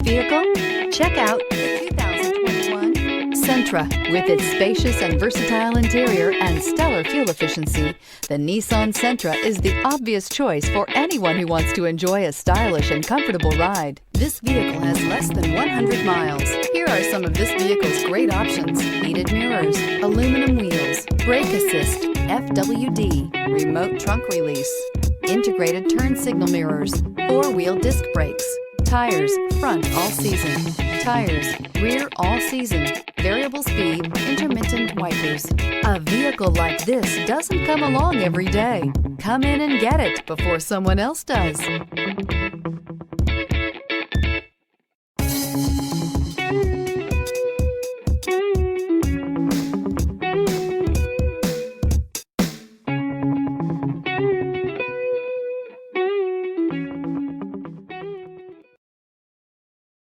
vehicle? Check out the 2021 Sentra. With its spacious and versatile interior and stellar fuel efficiency, the Nissan Sentra is the obvious choice for anyone who wants to enjoy a stylish and comfortable ride. This vehicle has less than 100 miles. Here are some of this vehicle's great options: heated mirrors, aluminum wheels, brake assist, FWD, remote trunk release, integrated turn signal mirrors, four-wheel disc brakes, tires front all season, tires rear all season, variable speed, intermittent wipers. A vehicle like this doesn't come along every day. Come in and get it before someone else does.